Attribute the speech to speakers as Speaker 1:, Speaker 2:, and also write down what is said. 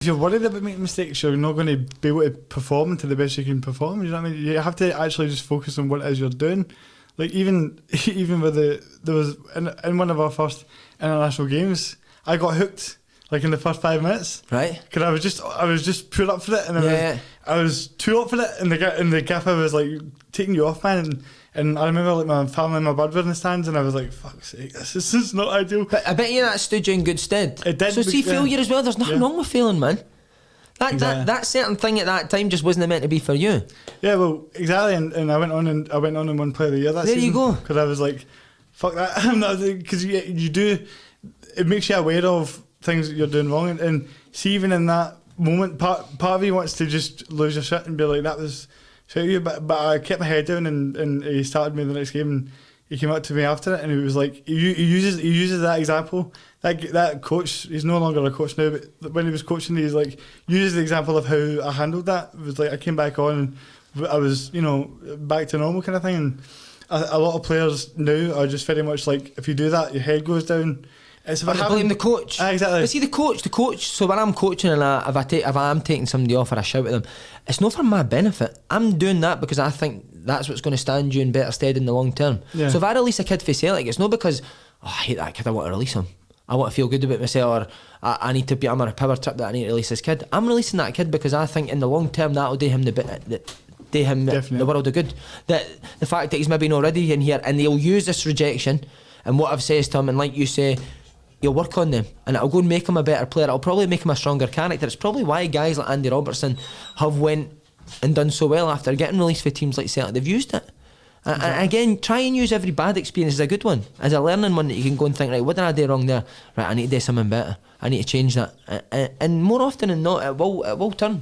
Speaker 1: if you're worried about making mistakes, you're not going to be able to perform to the best you can perform. You know what I mean? You have to actually just focus on what it is you're doing. Like even with there was in one of our first international games, I got hooked like in the first 5 minutes,
Speaker 2: right?
Speaker 1: Because I was just put up for it, and I was too up for it, and the gaffer was like, taking you off, man. And I remember like my family and my bird were in the stands, and I was like, fuck's sake, this is not ideal.
Speaker 2: But I bet you that stood you in good stead.
Speaker 1: It did.
Speaker 2: So see, failure as well, there's nothing wrong with failing, man. That certain thing at that time just wasn't meant to be for you.
Speaker 1: Yeah, well, exactly. And I went on and won Player of the Year that season.
Speaker 2: There you go.
Speaker 1: Because I was like, fuck that. I'm not, because you do, it makes you aware of things that you're doing wrong. And see, even in that moment, part of you wants to just lose your shit and be like, that was shit you. But I kept my head down, and he started me the next game, and he came up to me after it, and he was like, he uses that example. That coach, he's no longer a coach now, but when he was coaching, he's like, uses the example of how I handled that. It was like I came back on, and I was, back to normal kind of thing. And a lot of players now are just very much like, if you do that, your head goes down. It's
Speaker 2: but blame the coach.
Speaker 1: Exactly.
Speaker 2: But see, the coach. So when I'm coaching and if I'm taking somebody off or I shout at them, it's not for my benefit. I'm doing that because I think that's what's going to stand you in better stead in the long term. Yeah. So if I release a kid for Celtic, it's not because I hate that kid, I want to release him. I want to feel good about myself, or I need to be, I'm on a power trip that I need to release this kid. I'm releasing that kid because I think in the long term that'll do him the world of good. The fact that he's maybe not ready in here, and they'll use this rejection and what I've said to him, and like you say, he'll work on them, and it'll go and make him a better player. It'll probably make him a stronger character. It's probably why guys like Andy Robertson have went and done so well after getting released for teams like Celtic. They've used it. Exactly. And again, try and use every bad experience as a good one, as a learning one that you can go and think, right, what did I do wrong there? Right, I need to do something better. I need to change that. And more often than not, it will turn.